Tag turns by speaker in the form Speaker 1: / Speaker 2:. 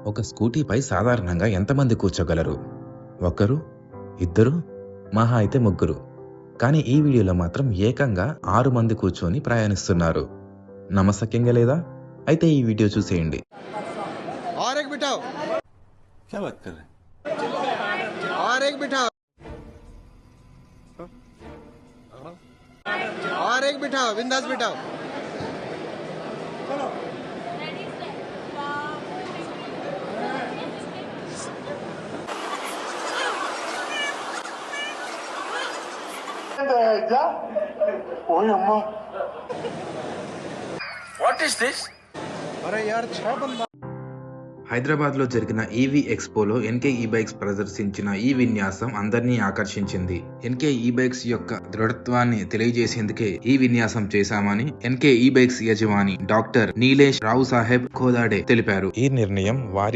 Speaker 1: ఒక స్కూటీపై సాధారణంగా ఎంతమంది కూర్చోగలరు? ఒకరు, ఇద్దరు, మహా అయితే ముగ్గురు. కానీ ఈ వీడియోలో మాత్రం ఏకంగా 6 మంది కూర్చొని ప్రయాణిస్తున్నారు. నమ్మశక్యంగా లేదా? అయితే ఈ వీడియో చూసేయండి.
Speaker 2: और एक बिठाओ।
Speaker 3: क्या बात कर रहे हैं?
Speaker 2: और एक बिठाओ। और एक बिठाओ, बिंदास बिठाओ।
Speaker 3: What is this?
Speaker 2: अरे यार 6 बंदा।
Speaker 1: హైదరాబాద్లో జరిగిన ఈవీ ఎక్స్పోలో ఎన్కే ఈ బైక్స్ ప్రదర్శించిన ఈ విన్యాసం అందరినీ ఆకర్షించింది. ఎన్కే ఈ బైక్స్ యొక్క దృఢత్వాన్ని తెలియజేసేందుకే ఈ విన్యాసం చేశామని ఎన్కే ఈ బైక్స్ యజమాని డాక్టర్ నీలేష్ రావు సాహెబ్ ఖోదాడే తెలిపారు. ఈ నిర్ణయం వారి